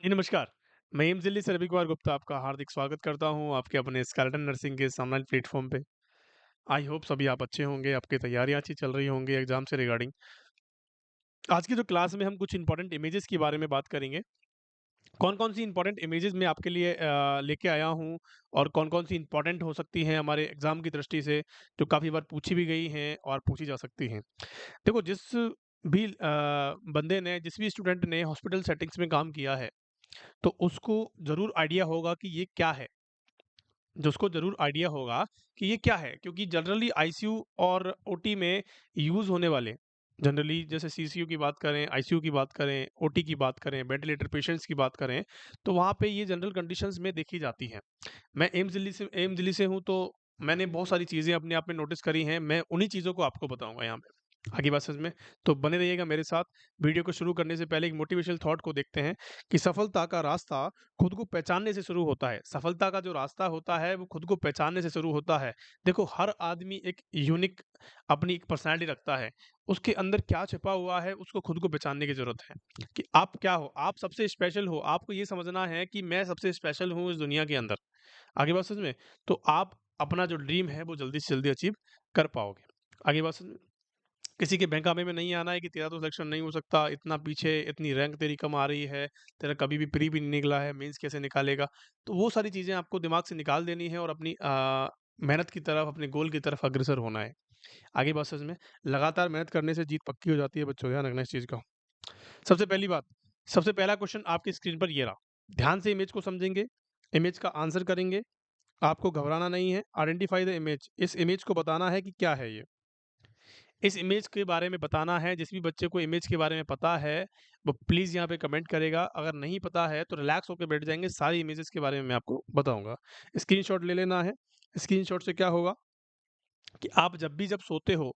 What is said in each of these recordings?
जी, नमस्कार। मैं एम्स दिल्ली से रवि कुमार गुप्ता आपका हार्दिक स्वागत करता हूँ आपके अपने स्केलेटन नर्सिंग के इस ऑनलाइन प्लेटफ़ॉर्म पे। आई होप सभी आप अच्छे होंगे, आपकी तैयारियाँ अच्छी चल रही होंगी एग्ज़ाम से रिगार्डिंग। आज की जो क्लास में हम कुछ इम्पोर्टेंट इमेजेस के बारे में बात करेंगे। कौन-कौन सी इम्पोर्टेंट इमेजेस मैं आपके लिए लेके आया हूँ और कौन-कौन सी इम्पोर्टेंट हो सकती हैं हमारे एग्ज़ाम की दृष्टि से, जो काफ़ी बार पूछी भी गई हैं और पूछी जा सकती हैं। देखो जिस भी बंदे ने जिस भी स्टूडेंट ने हॉस्पिटल सेटिंग्स में काम किया है, तो उसको ज़रूर आइडिया होगा कि ये क्या है। जिसको ज़रूर आइडिया होगा कि ये क्या है क्योंकि जनरली आईसीयू और ओटी में यूज़ होने वाले जनरली जैसे सीसीयू की बात करें, आईसीयू की बात करें, ओटी की बात करें, वेंटिलेटर पेशेंट्स की बात करें, तो वहाँ पे ये जनरल कंडीशंस में देखी जाती हैं। मैं एम्स दिल्ली से हूँ तो मैंने बहुत सारी चीज़ें अपने आप में नोटिस करी हैं, मैं उन्हीं चीज़ों को आपको बताऊँगा यहाँ पे। आगे बात समझ में? तो बने रहिएगा मेरे साथ। वीडियो को शुरू करने से पहले एक मोटिवेशनल थॉट को देखते हैं कि सफलता का रास्ता खुद को पहचानने से शुरू होता है। सफलता का जो रास्ता होता है वो खुद को पहचानने से शुरू होता है। देखो हर आदमी एक यूनिक अपनी एक पर्सनैलिटी रखता है। उसके अंदर क्या छिपा हुआ है उसको खुद को पहचानने की ज़रूरत है, कि आप क्या हो? आप सबसे स्पेशल हो। आपको ये समझना है कि मैं सबसे स्पेशल हूँ इस दुनिया के अंदर। आगे बात समझ में? तो आप अपना जो ड्रीम है वो जल्दी से जल्दी अचीव कर पाओगे। आगे बात समझ में? किसी के बहकावे में नहीं आना है कि तेरा तो सिलेक्शन नहीं हो सकता, इतना पीछे, इतनी रैंक तेरी कम आ रही है, तेरा कभी भी प्री भी नहीं निकला है, मेंस कैसे निकालेगा? तो वो सारी चीज़ें आपको दिमाग से निकाल देनी है और अपनी मेहनत की तरफ, अपने गोल की तरफ अग्रसर होना है। आगे बात समझ में? लगातार मेहनत करने से जीत पक्की हो जाती है बच्चों, ध्यान रखना इस चीज़ का। सबसे पहली बात, सबसे पहला क्वेश्चन आपकी स्क्रीन पर ये रहा। ध्यान से इमेज को समझेंगे, इमेज का आंसर करेंगे, आपको घबराना नहीं है, आइडेंटिफाई द इमेज, इस इमेज को बताना है कि क्या है ये? इस इमेज के बारे में बताना है, जिस भी बच्चे को इमेज के बारे में पता है, वो प्लीज़ यहाँ पे कमेंट करेगा। अगर नहीं पता है तो रिलैक्स होके बैठ जाएँगे, सारी इमेजेस के बारे में मैं आपको बताऊँगा। स्क्रीनशॉट ले लेना है, स्क्रीनशॉट से क्या होगा कि आप जब भी जब सोते हो,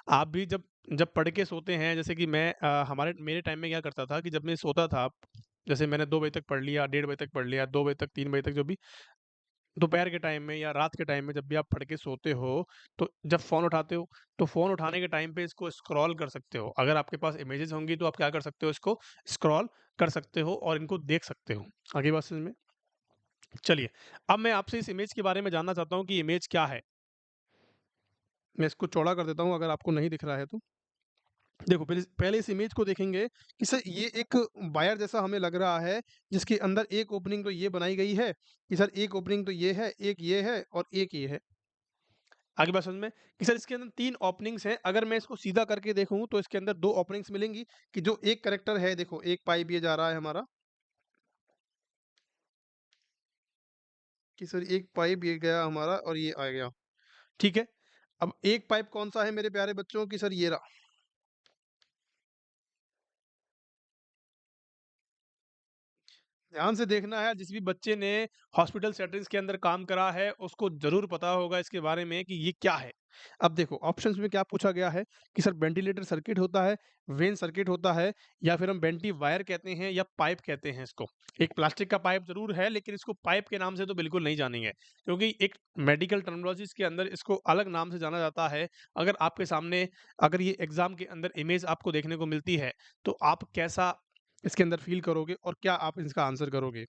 आप भी जब जब पढ़ के सोते हैं, जैसे कि मैं हमारे मेरे टाइम में क्या करता था कि जब मैं सोता था, जैसे मैंने 2 बजे तक पढ़ लिया, डेढ़ बजे तक पढ़ लिया, 2 बजे तक, 3 बजे तक जो भी दोपहर के टाइम में या रात के टाइम में जब भी आप पढ़ के सोते हो, तो जब फ़ोन उठाते हो, तो फ़ोन उठाने के टाइम पे इसको स्क्रॉल कर सकते हो। अगर आपके पास इमेजेस होंगी तो आप क्या कर सकते हो, इसको स्क्रॉल कर सकते हो और इनको देख सकते हो। आगे बात समझ में? चलिए, अब मैं आपसे इस इमेज के बारे में जानना चाहता हूँ कि इमेज क्या है? मैं इसको चौड़ा कर देता हूँ अगर आपको नहीं दिख रहा है तो। देखो पहले पहले इस इमेज को देखेंगे कि सर ये एक वायर जैसा हमें लग रहा है, जिसके अंदर एक ओपनिंग तो ये बनाई गई है कि सर एक ओपनिंग तो ये है, एक ये है और एक ये है। आगे बात समझ में कि सर इसके अंदर 3 ओपनिंग्स हैं, अगर मैं इसको सीधा करके देखूँ तो इसके अंदर 2 ओपनिंग्स मिलेंगी कि जो एक कैरेक्टर है देखो, एक पाइप ये जा रहा है हमारा कि सर एक पाइप ये गया हमारा और ये आ गया, ठीक है? अब एक पाइप कौन-सा है मेरे प्यारे बच्चों कि सर ये रहा। ध्यान से देखना है, जिस भी बच्चे ने हॉस्पिटल सेटिंग्स के अंदर काम करा है, उसको ज़रूर पता होगा इसके बारे में कि ये क्या है। अब देखो ऑप्शंस में क्या पूछा गया है कि सर वेंटिलेटर सर्किट होता है, वेन सर्किट होता है या फिर हम वेंटी वायर कहते हैं या पाइप कहते हैं इसको। एक प्लास्टिक का पाइप ज़रूर है, लेकिन इसको पाइप के नाम से तो बिल्कुल नहीं जानेंगे, क्योंकि एक मेडिकल टर्मिनोलॉजीज़ के अंदर इसको अलग नाम से जाना जाता है। अगर आपके सामने अगर ये एग्ज़ाम के अंदर इमेज आपको देखने को मिलती है, तो आप कैसा इसके अंदर फ़ील करोगे और क्या आप इसका आंसर करोगे?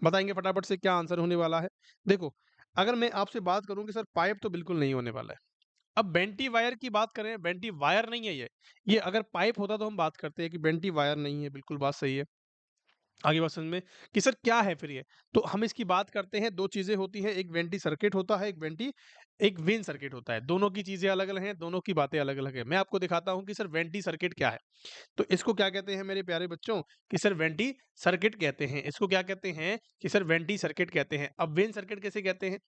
बताएँगे फटाफट से क्या आंसर होने वाला है? देखो, अगर मैं आपसे बात करूँ कि सर पाइप तो बिल्कुल नहीं होने वाला है। अब बेंटी वायर की बात करें, बेंटी वायर नहीं है ये। ये अगर पाइप होता तो हम बात करते हैं कि बेंटी वायर नहीं है, बिल्कुल बात सही है। आगे बात समझ में कि सर क्या है फिर ये? तो हम इसकी बात करते हैं, 2 चीज़ें होती हैं, एक वेंटी सर्किट होता है, एक वेन सर्किट होता है। दोनों की चीज़ें अलग-अलग हैं, दोनों की बातें अलग-अलग हैं। मैं आपको दिखाता हूँ कि सर वेंटी सर्किट क्या है? तो इसको क्या कहते हैं मेरे प्यारे बच्चों कि सर वेंटी सर्किट कहते हैं। इसको क्या कहते हैं कि सर वेंटी सर्किट कहते हैं। अब वेन सर्किट कैसे कहते हैं?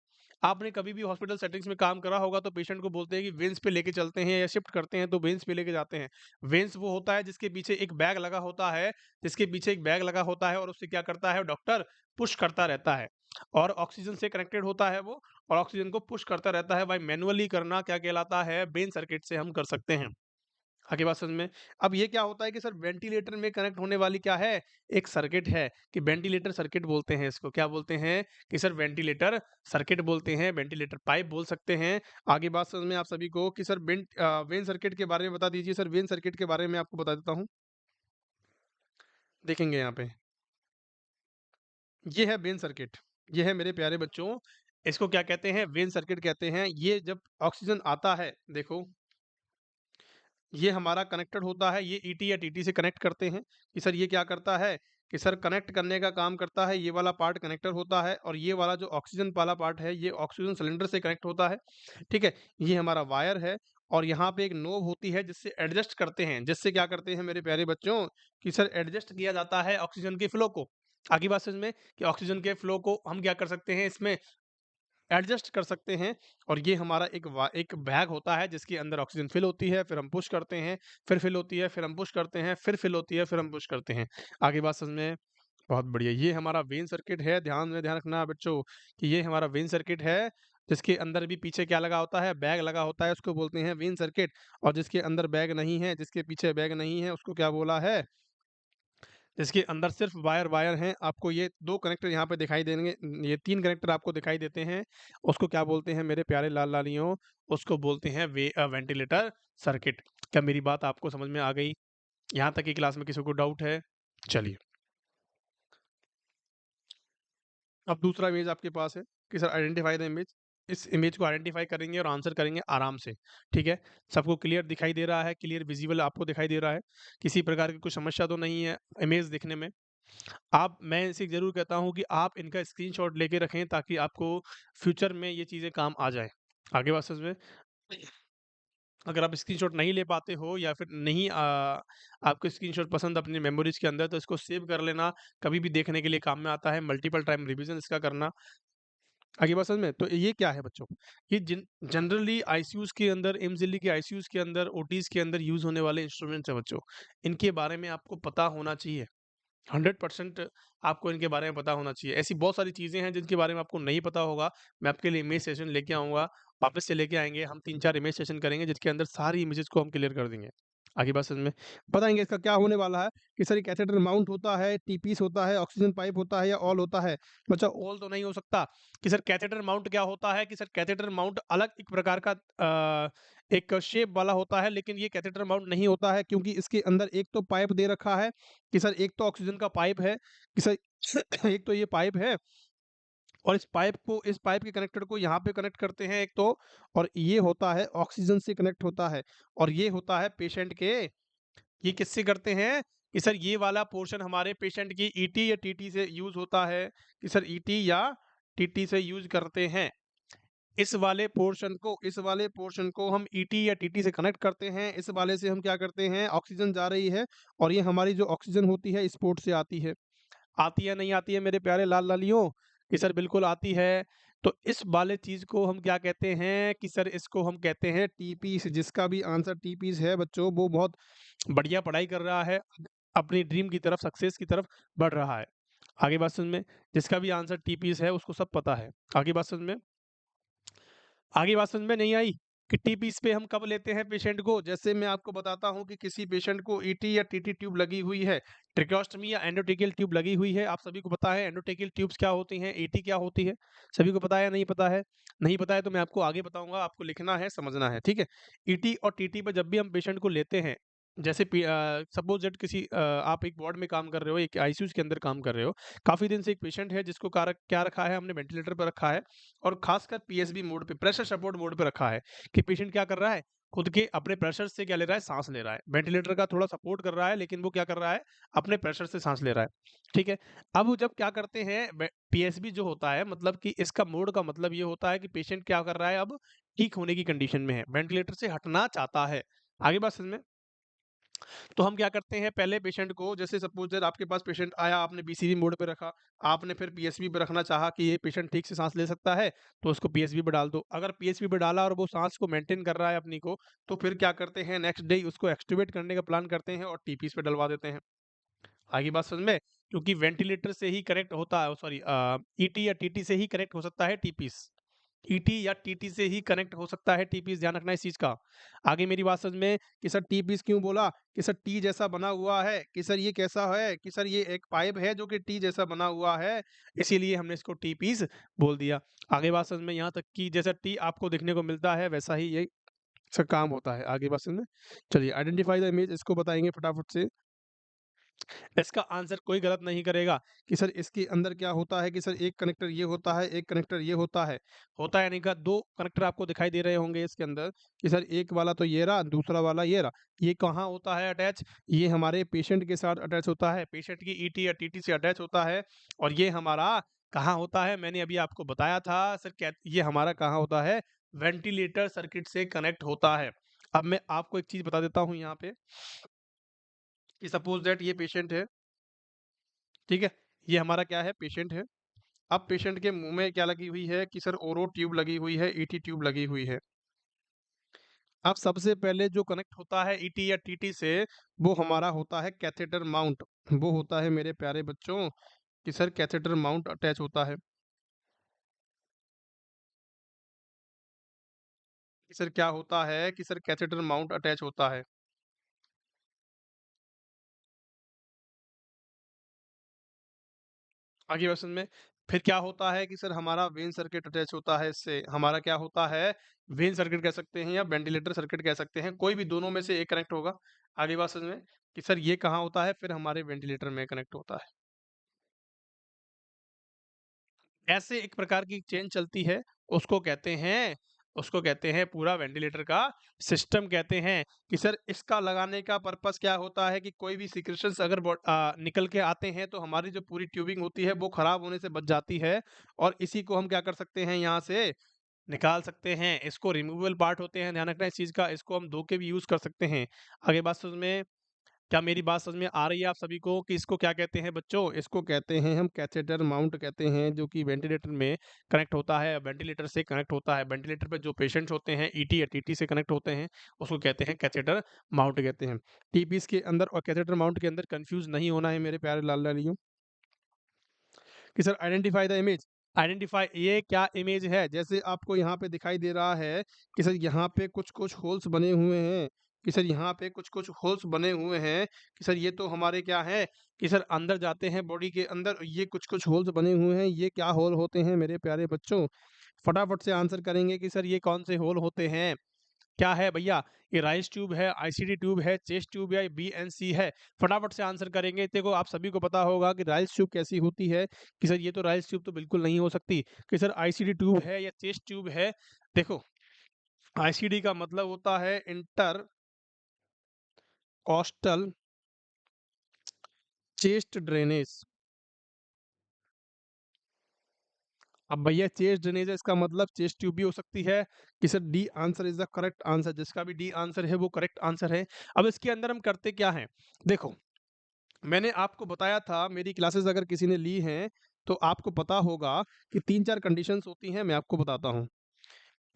आपने कभी भी हॉस्पिटल सेटिंग्स में काम करा होगा तो पेशेंट को बोलते हैं कि वेन्स पे लेके चलते हैं या शिफ्ट करते हैं तो वेन्स पे लेके जाते हैं। वेन्स वो होता है जिसके पीछे एक बैग लगा होता है, जिसके पीछे एक बैग लगा होता है और उससे क्या करता है डॉक्टर पुश करता रहता है और ऑक्सीजन से कनेक्टेड होता है वो और ऑक्सीजन को पुश करता रहता है। भाई मैनुअली करना क्या कहलाता है? वेन सर्किट से हम कर सकते हैं। आगे बात समझ में। अब ये क्या होता है कि सर वेंटिलेटर में कनेक्ट होने वाली क्या है? एक सर्किट है कि वेंटिलेटर सर्किट बोलते हैं इसको। क्या बोलते हैं? कि सर वेंटिलेटर सर्किट बोलते हैं, वेंटिलेटर पाइप बोल सकते हैं। आगे बात समझ में आप सभी को कि सर वेन सर्किट के बारे में बता दीजिए। सर वेन सर्किट के बारे में आपको बता देता हूँ। देखेंगे यहाँ पे। ये है वेन सर्किट। ये है मेरे प्यारे बच्चों, इसको क्या कहते हैं? वेन सर्किट कहते हैं। ये जब ऑक्सीजन आता है, देखो ये हमारा कनेक्टेड होता है, ये ईटी या टीटी से कनेक्ट करते हैं कि सर ये क्या करता है कि सर कनेक्ट करने का काम करता है। ये वाला पार्ट कनेक्टर होता है और ये वाला जो ऑक्सीजन वाला पार्ट है ये ऑक्सीजन सिलेंडर से कनेक्ट होता है। ठीक है, ये हमारा वायर है और यहाँ पे एक नोब होती है जिससे एडजस्ट करते हैं। जिससे क्या करते हैं मेरे प्यारे बच्चों कि सर एडजस्ट किया जाता है ऑक्सीजन के फ्लो को। आगे बात समझ में कि ऑक्सीजन के फ्लो को हम क्या कर सकते हैं इसमें एडजस्ट कर सकते हैं। और ये हमारा एक बैग होता है जिसके अंदर ऑक्सीजन फिल होती है, फिर हम पुश करते हैं, फिर फिल होती है, फिर हम पुश करते हैं, फिर फिल होती है, फिर हम पुश करते हैं। आगे बात समझ में? बहुत बढ़िया। ये हमारा वेन सर्किट है। ध्यान रखना बच्चों कि ये हमारा वेन सर्किट है, जिसके अंदर भी पीछे क्या लगा होता है? बैग लगा होता है, उसको बोलते हैं वेन सर्किट। और जिसके अंदर बैग नहीं है, जिसके पीछे बैग नहीं है, उसको क्या बोला है? इसके अंदर सिर्फ वायर हैं। आपको ये 2 कनेक्टर यहाँ पे दिखाई देंगे, ये 3 कनेक्टर आपको दिखाई देते हैं। उसको क्या बोलते हैं मेरे प्यारे लाल-लालियों? उसको बोलते हैं वेंटिलेटर सर्किट। क्या मेरी बात आपको समझ में आ गई? यहाँ तक की क्लास में किसी को डाउट है? चलिए, अब दूसरा इमेज आपके पास है कि सर आइडेंटिफाई द इमेज। इस इमेज को आइडेंटिफाई करेंगे और आंसर करेंगे आराम से, ठीक है? सबको क्लियर दिखाई दे रहा है? क्लियर विज़िबल आपको दिखाई दे रहा है? किसी प्रकार की कोई समस्या तो नहीं है इमेज दिखने में? आप मैं इसे ज़रूर कहता हूँ कि आप इनका स्क्रीनशॉट लेके रखें ताकि आपको फ्यूचर में ये चीज़ें काम आ जाएँ। आगे बात समझ में? अगर आप स्क्रीनशॉट नहीं ले पाते हो या फिर नहीं आपको स्क्रीनशॉट पसंद अपनी मेमोरीज़ के अंदर तो इसको सेव कर लेना, कभी भी देखने के लिए काम में आता है, मल्टीपल टाइम रिवीज़न इसका करना। आगे बात समझ में? तो ये क्या है बच्चों? ये जनरली आईसीयूज़ के अंदर, एम्स दिल्ली के आईसीयूज़ के अंदर, ओटीज़ के अंदर यूज़ होने वाले इंस्ट्रूमेंट्स हैं बच्चों। इनके बारे में आपको पता होना चाहिए। 100% आपको इनके बारे में पता होना चाहिए। ऐसी बहुत सारी चीज़ें हैं जिनके बारे में आपको नहीं पता होगा। मैं आपके लिए इमेज सेशन लेके आऊँगा, वापस से लेके आएँगे। हम 3-4 इमेज सेशन करेंगे जिसके अंदर सारी इमेजेज़ को हम क्लियर कर देंगे। आगे बात समझ में? बताएँगे इसका क्या होने वाला है कि सर ये कैथेटर माउंट होता है, टी-पीस होता है, ऑक्सीजन पाइप होता है या ऑल होता है? बच्चा ऑल तो नहीं हो सकता कि सर कैथेटर माउंट क्या होता है कि सर कैथेटर माउंट अलग एक प्रकार का एक शेप वाला होता है, लेकिन ये कैथेटर माउंट नहीं होता है क्योंकि इसके अंदर एक तो पाइप दे रखा है कि सर एक तो ऑक्सीजन का पाइप है कि सर एक तो ये पाइप है और इस पाइप के कनेक्टर को यहाँ पे कनेक्ट करते हैं एक तो, और ये होता है ऑक्सीजन से कनेक्ट होता है और ये होता है पेशेंट के, ये किससे करते हैं कि सर ये वाला पोर्शन हमारे पेशेंट की ईटी या टीटी से यूज होता है कि सर ईटी या टीटी से यूज करते हैं। इस वाले पोर्शन को हम ईटी या टीटी से कनेक्ट करते हैं। इस वाले से हम क्या करते हैं, ऑक्सीजन जा रही है और ये हमारी जो ऑक्सीजन होती है इस पोर्ट से आती है। आती है नहीं आती है मेरे प्यारे लाल-लालियों? कि सर बिल्कुल आती है। तो इस वाले चीज़ को हम क्या कहते हैं कि सर इसको हम कहते हैं टी-पीस। जिसका भी आंसर टी-पीस है बच्चों वो बहुत बढ़िया पढ़ाई कर रहा है, अपनी ड्रीम की तरफ, सक्सेस की तरफ बढ़ रहा है। आगे बात समझ में? जिसका भी आंसर टी-पीस है उसको सब पता है। आगे बात समझ में? आगे बात समझ में नहीं आई कि टी पीस पे हम कब लेते हैं पेशेंट को? जैसे मैं आपको बताता हूँ कि किसी पेशेंट को ईटी या टीटी ट्यूब लगी हुई है, ट्रेकियोस्टमी या एंडोट्रेकियल ट्यूब लगी हुई है। आप सभी को पता है एंडोट्रेकियल ट्यूब्स क्या होती हैं, ईटी क्या होती है? सभी को पता है या नहीं पता है? नहीं पता है तो मैं आपको आगे बताऊँगा, आपको लिखना है, समझना है, ठीक है? ईटी और टीटी पे जब भी हम पेशेंट को लेते हैं, जैसे सपोज़ दैट आप एक वार्ड में काम कर रहे हो, एक आईसीयूज़ के अंदर काम कर रहे हो, काफ़ी दिन से एक पेशेंट है जिसको क्या रखा है हमने, वेंटिलेटर पे रखा है और खासकर पीएसबी मोड पे, प्रेशर सपोर्ट मोड पे रखा है कि पेशेंट क्या कर रहा है, खुद के अपने प्रेशर से क्या ले रहा है, सांस ले रहा है। वेंटिलेटर का थोड़ा सपोर्ट कर रहा है लेकिन वो क्या कर रहा है, अपने प्रेशर से सांस ले रहा है। ठीक है, अब वो जब क्या करते हैं, पीएसबी जो होता है मतलब कि इसका मोड का मतलब ये होता है कि पेशेंट क्या कर रहा है, अब ठीक होने की कंडीशन में है, वेंटिलेटर से हटना चाहता है। आगे बात समझ में? तो हम क्या करते हैं, पहले पेशेंट को, जैसे सपोज दैट आपके पास पेशेंट आया, आपने बीसीबी मोड पे रखा, आपने फिर पीएसबी पे रखना चाहा कि ये पेशेंट ठीक से सांस ले सकता है, तो उसको पीएसबी पे डाल दो। अगर पीएसबी पे डाला और वो सांस को मेंटेन कर रहा है अपनी को, तो फिर क्या करते हैं, नेक्स्ट डे उसको एक्सट्यूबेट करने का प्लान करते हैं और टीपीस पे डलवा देते हैं। आगे बात समझ में? क्योंकि वेंटिलेटर से ही कनेक्ट होता है, सॉरी, ईटी या टीटी से ही कनेक्ट हो सकता है टीपीस। ईटी या टीटी से ही कनेक्ट हो सकता है टीपीस, ध्यान रखना इस चीज का। आगे मेरी बात समझ में कि सर टीपीस क्यों बोला, कि सर टी जैसा बना हुआ है, कि सर ये कैसा है, कि सर ये एक पाइप है जो कि टी जैसा बना हुआ है, इसीलिए हमने इसको टी पीस बोल दिया। आगे बात समझ में? यहाँ तक कि जैसा टी आपको देखने को मिलता है वैसा ही ये इसका काम होता है। आगे बात समझ में? चलिए, आइडेंटिफाई द इमेज, इसको बताएंगे फटाफट से। इसका आंसर कोई गलत नहीं करेगा कि सर इसके अंदर क्या होता है कि सर एक कनेक्टर ये होता है, एक कनेक्टर ये होता है। होता है नहीं का 2 कनेक्टर आपको दिखाई दे रहे होंगे इसके अंदर कि सर एक वाला तो ये रहा, दूसरा वाला ये रहा। ये कहाँ होता है अटैच? ये हमारे पेशेंट के साथ अटैच होता है, पेशेंट की ईटी या टीटी से अटैच होता है और ये हमारा कहाँ होता है? मैंने अभी आपको बताया था सर क्या ये हमारा कहाँ होता है? वेंटिलेटर सर्किट से कनेक्ट होता है। अब मैं आपको एक चीज़ बता देता हूँ यहाँ पे कि सपोज़ दैट ये पेशेंट है, ठीक है? ये हमारा क्या है? पेशेंट है। अब पेशेंट के मुंह में क्या लगी हुई है कि सर ओरो ट्यूब लगी हुई है, ईटी ट्यूब लगी हुई है। अब सबसे पहले जो कनेक्ट होता है ईटी या टीटी से वो हमारा होता है कैथेटर माउंट। वो होता है मेरे प्यारे बच्चों कि सर कैथेटर माउंट अटैच होता है कि सर क्या होता है कि सर कैथेटर माउंट अटैच होता है। आगे क्वेश्चन में फिर क्या होता है कि सर हमारा वेन सर्किट अटैच होता है इससे। हमारा क्या होता है? वेन सर्किट कह सकते हैं या वेंटिलेटर सर्किट कह सकते हैं, कोई भी दोनों में से एक कनेक्ट होगा। आगे बात समझ में कि सर ये कहाँ होता है? फिर हमारे वेंटिलेटर में कनेक्ट होता है। ऐसे एक प्रकार की चेन चलती है, उसको कहते हैं पूरा वेंटिलेटर का सिस्टम कहते हैं कि सर इसका लगाने का पर्पस क्या होता है कि कोई भी सिक्रेशंस अगर निकल के आते हैं तो हमारी जो पूरी ट्यूबिंग होती है वो खराब होने से बच जाती है और इसी को हम क्या कर सकते हैं यहाँ से निकाल सकते हैं। इसको रिमूवेबल पार्ट होते हैं, ध्यान रखना इस चीज़ का, इसको हम धो के भी यूज़ कर सकते हैं। आगे बात समझ में क्या मेरी बात समझ में आ रही है आप सभी को कि इसको क्या कहते हैं बच्चों? इसको कहते हैं हम कैथेटर माउंट कहते हैं जो कि वेंटिलेटर में कनेक्ट होता है, वेंटिलेटर से कनेक्ट होता है। वेंटिलेटर पे जो पेशेंट्स होते हैं ईटी या टीटी से कनेक्ट होते हैं, उसको कहते हैं कैथेटर माउंट कहते हैं। टीपीस के अंदर और कैथेटर माउंट के अंदर कन्फ्यूज़ नहीं होना है मेरे प्यारे लाल-लालियों। कि sir identify the image. Identify ये क्या इमेज है? जैसे आपको यहाँ पे दिखाई दे रहा है कि सर यहाँ पे कुछ-कुछ होल्स बने हुए हैं, कि सर यहाँ पे कुछ-कुछ होल्स बने हुए हैं, कि सर ये तो हमारे क्या हैं कि सर अंदर जाते हैं बॉडी के अंदर, ये कुछ-कुछ होल्स बने हुए हैं, ये क्या होल होते हैं मेरे प्यारे बच्चों? फटाफट से आंसर करेंगे कि सर ये कौन से होल होते हैं? क्या है भैया? ये राइस ट्यूब है, आईसीडी ट्यूब है, चेस्ट ट्यूब है, बीएनसी है। फटाफट से आंसर करेंगे। देखो आप सभी को पता होगा कि राइस ट्यूब कैसी होती है कि सर ये तो राइस ट्यूब तो बिल्कुल नहीं हो सकती कि सर आईसीडी ट्यूब है या चेस्ट ट्यूब है। देखो आईसीडी का मतलब होता है इंटर कॉस्टल चेस्ट ड्रेनेज। अब भैया चेस्ट ड्रेनेज है इसका मतलब चेस्ट ट्यूब भी हो सकती है कि sir D answer is the correct answer. जिसका भी डी आंसर है वो करेक्ट आंसर है। अब इसके अंदर हम करते क्या हैं? देखो मैंने आपको बताया था मेरी क्लासेस अगर किसी ने ली हैं तो आपको पता होगा कि 3-4 कंडीशंस होती हैं, मैं आपको बताता हूँ।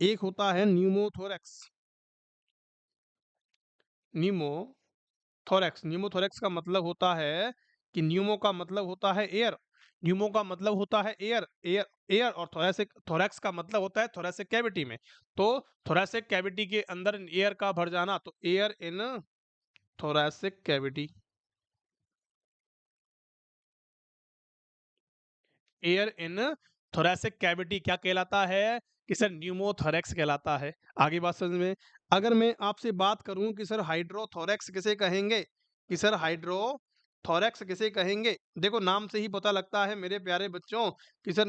एक होता है न्यूमोथोरैक्स। न्यूमोथोरैक्स का मतलब होता है कि न्यूमो का मतलब होता है एयर, न्यूमो का मतलब होता है एयर, एयर एयर और थोरैक्स का मतलब होता है थोरैसिक कैविटी में। तो थोरैसिक कैविटी के अंदर एयर का भर जाना, तो air in thoracic cavity. Air in thoracic cavity क्या कहलाता है कि सर न्यूमोथोरैक्स कहलाता है। आगे बात समझ में। अगर मैं आपसे बात करूं कि सर हाइड्रोथोरैक्स किसे कहेंगे, कि सर हाइड्रोथोरैक्स किसे कहेंगे, देखो नाम से ही पता लगता है मेरे प्यारे बच्चों कि सर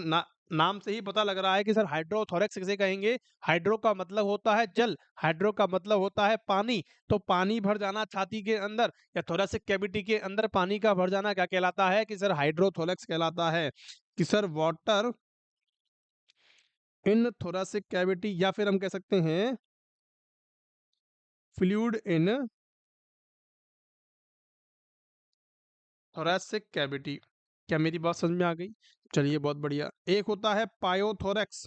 नाम से ही पता लग रहा है कि सर हाइड्रोथोरैक्स किसे कहेंगे। हाइड्रो का मतलब होता है जल, हाइड्रो का मतलब होता है पानी। तो पानी भर जाना छाती के अंदर या थोरैसिक कैविटी के अंदर पानी का भर जाना क्या कहलाता है कि सर हाइड्रोथोरैक्स कहलाता है। कि sir water in thoracic cavity या फिर हम कह सकते हैं फ्लूइड इन थोरैसिक कैविटी। क्या मेरी बात समझ में आ गई? चलिए बहुत बढ़िया। एक होता है पायोथोरैक्स।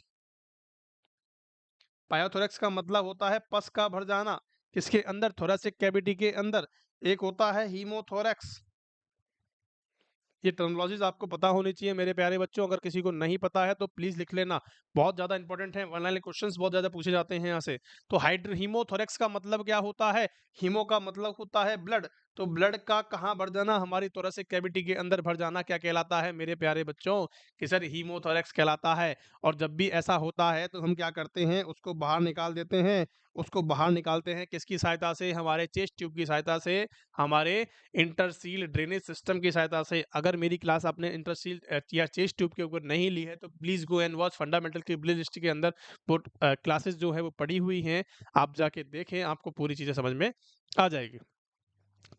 पायोथोरैक्स का मतलब होता है पस का भर जाना किसके अंदर? थोरैसिक कैविटी के अंदर। एक होता है हीमोथोरैक्स। ये टर्मिनोलॉजीज आपको पता होनी चाहिए मेरे प्यारे बच्चों। अगर किसी को नहीं पता है तो प्लीज लिख लेना, बहुत ज्यादा इंपॉर्टेंट है। वन लाइन क्वेश्चंस बहुत ज्यादा पूछे जाते हैं यहाँ से। तो हाइड्र हीमोथोरैक्स का मतलब क्या होता है? हीमो का मतलब होता है ब्लड, तो ब्लड का कहाँ भर जाना, हमारी थोरेसिक कैविटी के अंदर भर जाना क्या कहलाता है मेरे प्यारे बच्चों, कि सर हीमोथोरैक्स कहलाता है। और जब भी ऐसा होता है तो हम क्या करते हैं, उसको बाहर निकाल देते हैं। उसको बाहर निकालते हैं किसकी सहायता से, हमारे चेस्ट ट्यूब की सहायता से, हमारे इंटरसील ड्रेनेज सिस्टम की सहायता से। अगर मेरी क्लास आपने इंटरसील या चेस्ट ट्यूब के ऊपर नहीं ली है तो please go and watch fundamental की प्लेलिस्ट के अंदर वो क्लासेस जो है वो पड़ी हुई हैं, आप जाके देखें, आपको पूरी चीजें समझ में आ जाएगी।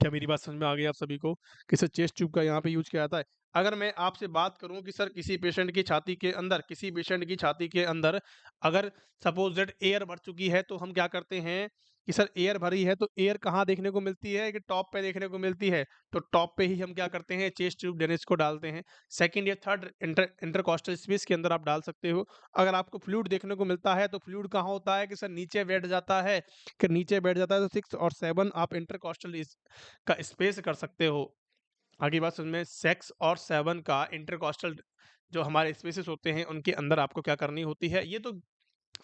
क्या मेरी बात समझ में आ गई आप सभी को, कि सर चेस्ट ट्यूब का यहाँ पे यूज किया जाता है। अगर मैं आपसे बात करूं कि सर किसी पेशेंट की छाती के अंदर, किसी पेशेंट की छाती के अंदर अगर सपोज दैट एयर भर चुकी है तो हम क्या करते हैं कि सर एयर भरी है तो एयर कहाँ देखने को मिलती है, कि टॉप पे देखने को मिलती है। तो टॉप पे ही हम क्या करते हैं, चेस्ट ट्यूब ड्रेनेज को डालते हैं। सेकंड या थर्ड इंटरकॉस्टल स्पेस के अंदर आप डाल सकते हो। अगर आपको फ्लूइड देखने को मिलता है तो फ्लूइड कहाँ होता है, कि सर नीचे बैठ जाता है, कि नीचे बैठ जाता है तो 6 और 7 आप इंटरकॉस्टल का स्पेस कर सकते हो। आगे बात समझ में, 6 और 7 का इंटरकॉस्टल जो हमारे स्पेसेस होते हैं उनके अंदर आपको क्या करनी होती है, ये तो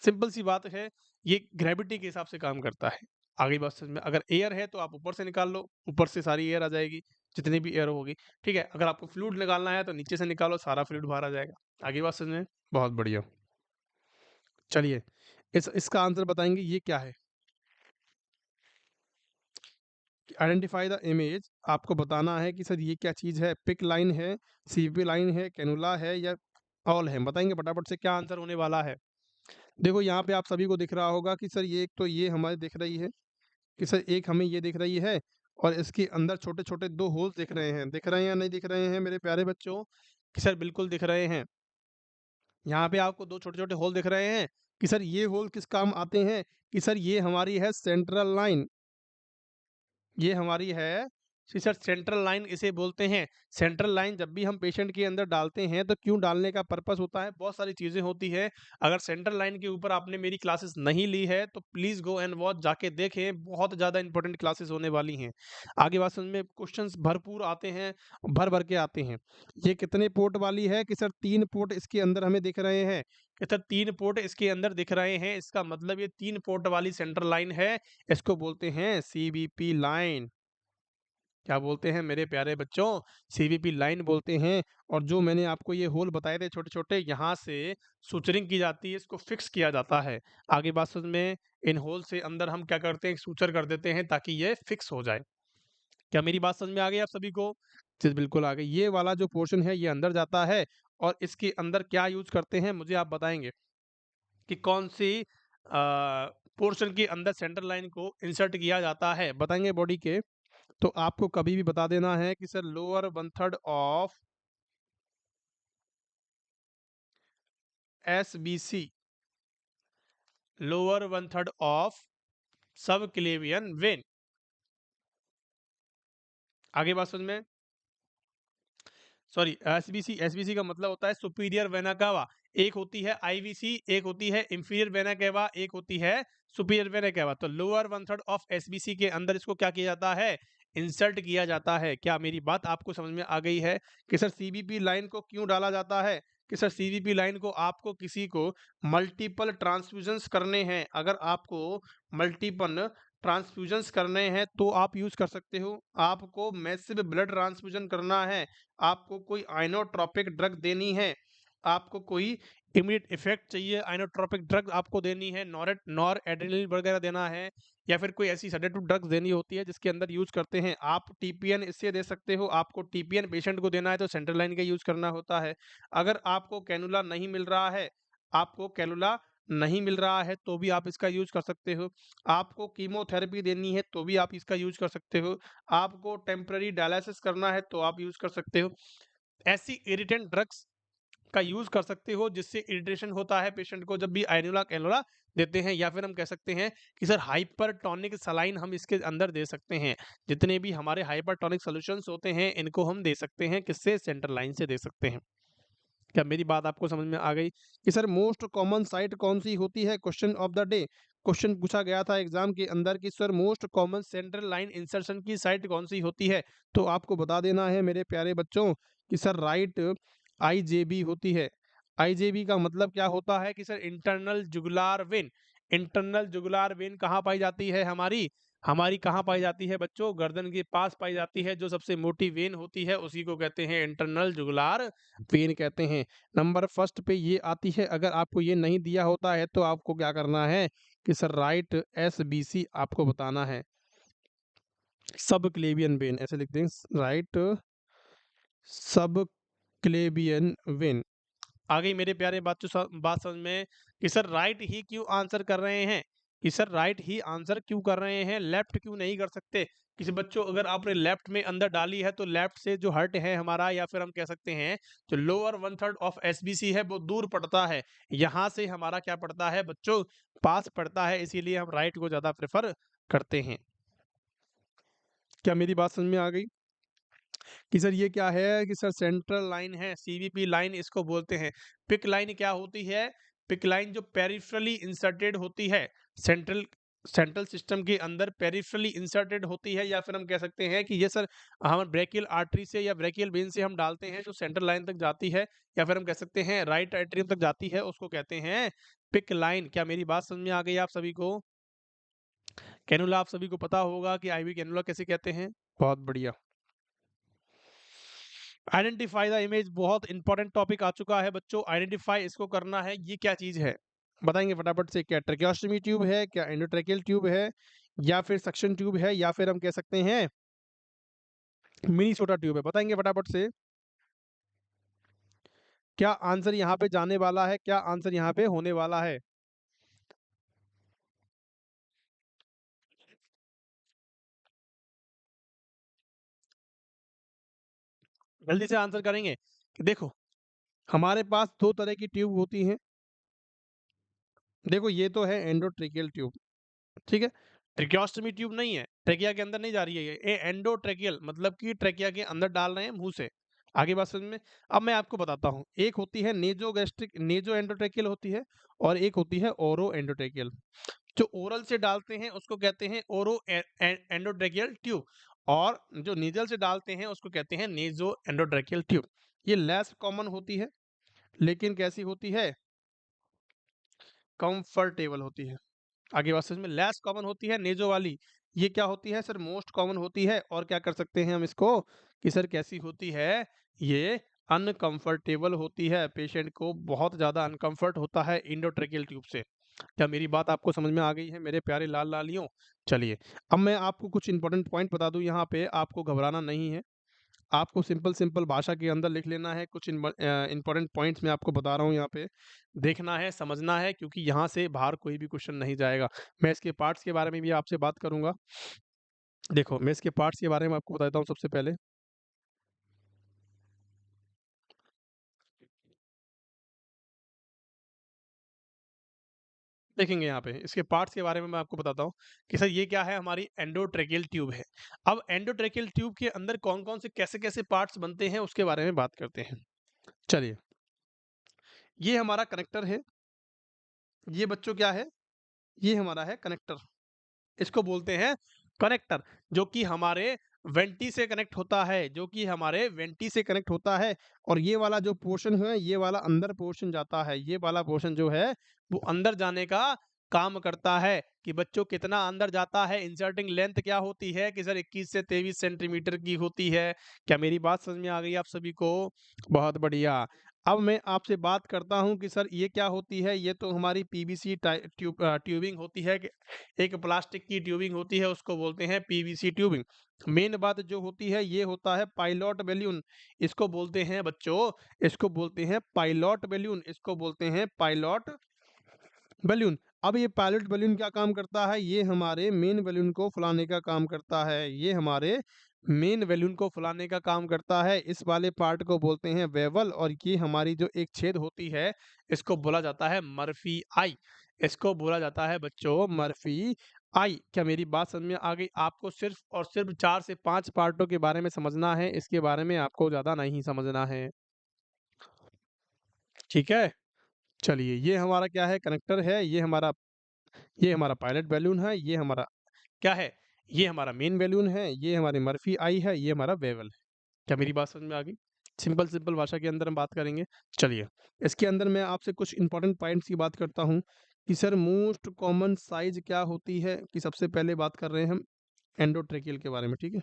सिंपल सी बात है, ये ग्रेविटी के हिसाब से काम करता है। आगे बात समझ में, अगर एयर है तो आप ऊपर से निकाल लो, ऊपर से सारी एयर आ जाएगी, जितनी भी एयर होगी, ठीक है। अगर आपको फ्लूइड निकालना है तो नीचे से निकालो, सारा फ्लूइड बाहर आ जाएगा। आगे बात समझ में, बहुत बढ़िया। चलिए इसका आंसर बताएंगे, ये क्या है। आइडेंटिफाई द इमेज, आपको बताना है कि सर ये क्या चीज़ है, पिक लाइन है, सीपी लाइन है, कैनुला है, या ऑल है। बताएंगे फटाफट से क्या आंसर होने वाला है। देखो यहाँ पे आप सभी को दिख रहा होगा कि सर ये एक तो ये हमारे दिख रही है, कि सर एक हमें ये दिख रही है, और इसके अंदर छोटे छोटे दो होल्स दिख रहे हैं। दिख रहे हैं या नहीं दिख रहे हैं मेरे प्यारे बच्चों, कि सर बिल्कुल दिख रहे हैं। यहाँ पे आपको दो छोटे छोटे होल दिख रहे हैं, कि सर ये होल किस काम आते हैं, कि सर ये हमारी है सेंट्रल लाइन, ये हमारी है कि सर सेंट्रल लाइन इसे बोलते हैं। सेंट्रल लाइन जब भी हम पेशेंट के अंदर डालते हैं तो क्यों डालने का पर्पस होता है, बहुत सारी चीजें होती है। अगर सेंट्रल लाइन के ऊपर आपने मेरी क्लासेस नहीं ली है तो प्लीज गो एंड वॉच, जाके देखें, बहुत ज्यादा इंपॉर्टेंट क्लासेस होने वाली हैं। आगे बात समझ में, क्वेश्चंस भरपूर आते हैं, भर भर के आते हैं। ये कितने पोर्ट वाली है, कि सर 3 पोर्ट इसके अंदर हमें दिख रहे हैं, कि सर 3 पोर्ट इसके अंदर दिख रहे हैं, इसका मतलब ये 3 पोर्ट वाली सेंट्रल लाइन है। इसको बोलते हैं सीबीपी लाइन। क्या बोलते हैं मेरे प्यारे बच्चों, सीवीपी लाइन बोलते हैं। और जो मैंने आपको ये होल बताए थे छोटे छोटे, यहाँ से सुचरिंग की जाती है, इसको फिक्स किया जाता है। आगे बात समझ में, इन होल से अंदर हम क्या करते हैं, सूचर कर देते हैं ताकि ये फिक्स हो जाए। क्या मेरी बात समझ में आ गई आप सभी को, जी बिल्कुल आ गई। ये वाला जो पोर्शन है ये अंदर जाता है, और इसके अंदर क्या यूज करते हैं मुझे आप बताएंगे, कि कौन सी पोर्शन के अंदर सेंट्रल लाइन को इंसर्ट किया जाता है, बताएंगे बॉडी के। तो आपको कभी भी बता देना है कि sir lower 1/3 of SBC, lower 1/3 of सब क्लेवियन वेन। आगे बात समझ में, सॉरी, एसबीसी का मतलब होता है सुपीरियर वेना कावा। एक होती है आईवीसी, एक होती है इंफीरियर वेना केवा, एक होती है सुपीरियर वेना केवा। तो लोअर 1/3 ऑफ एसबीसी के अंदर इसको क्या किया जाता है, इंसर्ट किया जाता है। क्या मेरी बात आपको समझ में आ गई है, कि सर सीबीपी लाइन को क्यों डाला जाता है, कि सर सीबीपी लाइन को आपको किसी को मल्टीपल ट्रांसफ्यूजन्स करने हैं, अगर आपको मल्टीपल ट्रांसफ्यूजन्स करने हैं तो आप यूज कर सकते हो। आपको मैसिव ब्लड ट्रांसफ्यूजन करना है, आपको कोई आइनोट्रोपिक ड्रग देनी है, आपको कोई इमीडिएट इफेक्ट चाहिए, आइनोट्रोपिक ड्रग आपको देनी है, नॉर एड्रेनलिन वगैरह देना है, या फिर कोई ऐसी सेडेटिव ड्रग्स देनी होती है जिसके अंदर यूज करते हैं, आप टीपीएन इससे दे सकते हो। आपको टीपीएन पेशेंट को देना है तो सेंट्रल लाइन का यूज करना होता है। अगर आपको कैनुला नहीं मिल रहा है, आपको कैनुला नहीं मिल रहा है तो भी आप इसका यूज कर सकते हो। आपको कीमोथेरेपी देनी है तो भी आप इसका यूज कर सकते हो। आपको टेम्पररी डायलिसिस करना है तो आप यूज कर सकते हो। ऐसी इरिटेंट ड्रग्स का यूज कर सकते हो जिससे इरिटेशन होता है पेशेंट को जब भी आइनोला कैनोला देते हैं, या फिर हम कह सकते हैं कि सर हाइपरटोनिक सलाइन हम इसके अंदर दे सकते हैं। जितने भी हमारे हाइपरटोनिक सॉल्यूशंस होते हैं इनको हम दे सकते हैं, किससे, सेंट्रल लाइन से दे सकते हैं। क्या मेरी बात आपको समझ में आ गई, कि सर मोस्ट कॉमन साइट कौन सी होती है, question of the day. Question पूछा गया था एग्जाम के अंदर कि sir most common central line insertion की साइट कौन सी होती है। तो आपको बता देना है मेरे प्यारे बच्चों, कि सर राइट आईजेबी होती है। आईजेबी का मतलब क्या होता है, कि sir internal jugular vein. Internal jugular vein कहाँ पाई जाती है हमारी, हमारी कहाँ पाई जाती है बच्चों? गर्दन के पास पाई जाती है। जो सबसे मोटी वेन होती है उसी को कहते हैं इंटरनल जुगुलार वेन कहते हैं। नंबर फर्स्ट पे ये आती है। अगर आपको ये नहीं दिया होता है तो आपको क्या करना है कि सर राइट SBC आपको बताना है। सब क्लेवियन वेन ऐसे लिख दें, राइट सब क्लेवियन वेन। आ गई मेरे प्यारे बात समझ में कि सर राइट ही क्यों आंसर कर रहे हैं, कि सर राइट ही आंसर क्यों कर रहे हैं, लेफ्ट क्यों नहीं कर सकते? किसी बच्चों अगर आपने लेफ्ट में अंदर डाली है तो लेफ्ट से जो हर्ट है हमारा, या फिर हम कह सकते हैं जो लोअर 1/3 ऑफ SBC है वो दूर पड़ता है। यहाँ से हमारा क्या पड़ता है बच्चों? पास पड़ता है, इसीलिए हम राइट को ज्यादा प्रेफर करते हैं। क्या मेरी बात समझ में आ गई? कि सर ये क्या है कि सर सेंट्रल लाइन है, CVP लाइन इसको बोलते हैं। पिक लाइन क्या होती है? पिक लाइन जो पेरिफेरली इंसर्टेड होती है, सेंट्रल सेंट्रल सिस्टम के अंदर पेरिफेरली इंसर्टेड होती है, या फिर हम कह सकते हैं कि ये सर हम ब्रेकियल आर्टरी से या ब्रेकियल वेन से हम डालते हैं जो सेंट्रल लाइन तक जाती है, या फिर हम कह सकते हैं राइट एट्रियम तक जाती है, उसको कहते हैं पिक लाइन। क्या मेरी बात समझ में आ गई आप सभी को? कैनुला आप सभी को पता होगा कि IV कैनुला कैसे कहते हैं। बहुत बढ़िया। आइडेंटिफाई द इमेज बहुत इंपॉर्टेंट टॉपिक आ चुका है बच्चों। आइडेंटिफाई इसको करना है, ये क्या चीज है बताएंगे फटाफट से। क्या ट्रेकियोस्टोमी ट्यूब है, क्या एंडोट्रेकियल ट्यूब है, या फिर सक्शन ट्यूब है, या फिर हम कह सकते हैं मिनीसोटा ट्यूब है? बताएंगे फटाफट से। क्या आंसर यहाँ पे जाने वाला है, क्या आंसर यहाँ पे होने वाला है? जल्दी से आंसर करेंगे कि देखो हमारे पास दो तरह की ट्यूब होती हैं। देखो ये तो है एंडोट्रेकियल ट्यूब, ठीक है। ट्रेकियोस्टोमी ट्यूब नहीं है, ट्रेकिया के अंदर नहीं जा रही है ये एंडोट्रेकियल, मतलब कि ट्रेकिया के अंदर डाल रहे हैं मुंह से। आगे बात समझ में। अब मैं आपको बताता हूँ, एक होती है नेजो एंडोट्रेकियल होती है, और एक होती है ओरो एंडोट्रेकियल। जो ओरल से डालते हैं उसको कहते हैं ओरो एंडोट्रेकियल ट्यूब, और जो नेजल से डालते हैं उसको कहते हैं नेजो एंडोट्रेकियल ट्यूब। ये लेस कॉमन होती है, लेकिन कैसी होती है? कंफर्टेबल होती है। आगे बात समझ में। लेस कॉमन होती है नेजो वाली, ये क्या होती है सर? मोस्ट कॉमन होती है। और क्या कर सकते हैं हम इसको कि सर कैसी होती है? ये अनकंफर्टेबल होती है, पेशेंट को बहुत ज़्यादा अनकंफर्ट होता है इंडोट्रेकियल ट्यूब से। क्या मेरी बात आपको समझ में आ गई है मेरे प्यारे लाल लालियों? चलिए अब मैं आपको कुछ इंपॉर्टेंट पॉइंट बता दूं, यहाँ पे आपको घबराना नहीं है। आपको सिंपल सिंपल भाषा के अंदर लिख लेना है। कुछ इंपॉर्टेंट पॉइंट्स मैं आपको बता रहा हूँ, यहाँ पे देखना है, समझना है, क्योंकि यहाँ से बाहर कोई भी क्वेश्चन नहीं जाएगा। मैं इसके पार्ट्स के बारे में भी आपसे बात करूंगा। देखो मैं इसके पार्ट्स के बारे में आपको बताता हूँ सबसे पहले। देखेंगे यहाँ पे इसके पार्ट्स के बारे में मैं आपको बताता हूँ कि सर ये क्या है, हमारी एंडोट्रेकियल ट्यूब है। अब एंडोट्रेकियल ट्यूब के अंदर कौन कौन से कैसे कैसे पार्ट्स बनते हैं उसके बारे में बात करते हैं। चलिए, ये हमारा कनेक्टर है। ये बच्चों क्या है? ये हमारा है कनेक्टर, इसको बोलते हैं कनेक्टर, जो कि हमारे वेंटी से कनेक्ट होता है, जो कि हमारे वेंटी से कनेक्ट होता है। और ये वाला जो पोर्शन है, ये वाला अंदर पोर्शन जाता है, ये वाला पोर्शन जो है वो अंदर जाने का काम करता है। कि बच्चों कितना अंदर जाता है, इंसर्टिंग लेंथ क्या होती है कि सर 21 से 23 सेंटीमीटर की होती है। क्या मेरी बात समझ में आ गई आप सभी को? बहुत बढ़िया। अब मैं आपसे बात करता हूं कि सर ये क्या होती है। ये तो हमारी PVC ट्यूबिंग होती है, एक प्लास्टिक की ट्यूबिंग होती है, उसको बोलते हैं PVC ट्यूबिंग। मेन बात जो होती है ये होता है पायलट बैलून, इसको बोलते हैं बच्चों, इसको बोलते हैं पायलट बैलून, इसको बोलते हैं पायलट बैलून। अब ये पायलट बैलून क्या काम करता है? ये हमारे मेन बैलून को फुलाने का काम करता है, ये हमारे मेन बैलून को फुलाने का काम करता है। इस वाले पार्ट को बोलते हैं वेवल, और ये हमारी जो एक छेद होती है इसको बोला जाता है मर्फी आई, इसको बोला जाता है बच्चों मर्फी आई। क्या मेरी बात समझ में आ गई? आपको सिर्फ और सिर्फ 4 से 5 पार्टों के बारे में समझना है, इसके बारे में आपको ज्यादा नहीं समझना है, ठीक है। चलिए, ये हमारा क्या है? कनेक्टर है। ये हमारा पायलट बैलून है। ये हमारा क्या है? ये हमारा मेन बैलून है। ये हमारी मर्फी आई है। ये हमारा वेवल है। क्या मेरी बात समझ में आ गई? सिंपल सिंपल भाषा के अंदर हम बात करेंगे। चलिए, इसके अंदर मैं आपसे कुछ इंपॉर्टेंट पॉइंट्स की बात करता हूँ कि सर मोस्ट कॉमन साइज क्या होती है। कि सबसे पहले बात कर रहे हैं हम एंडोट्रेकियल के बारे में, ठीक है।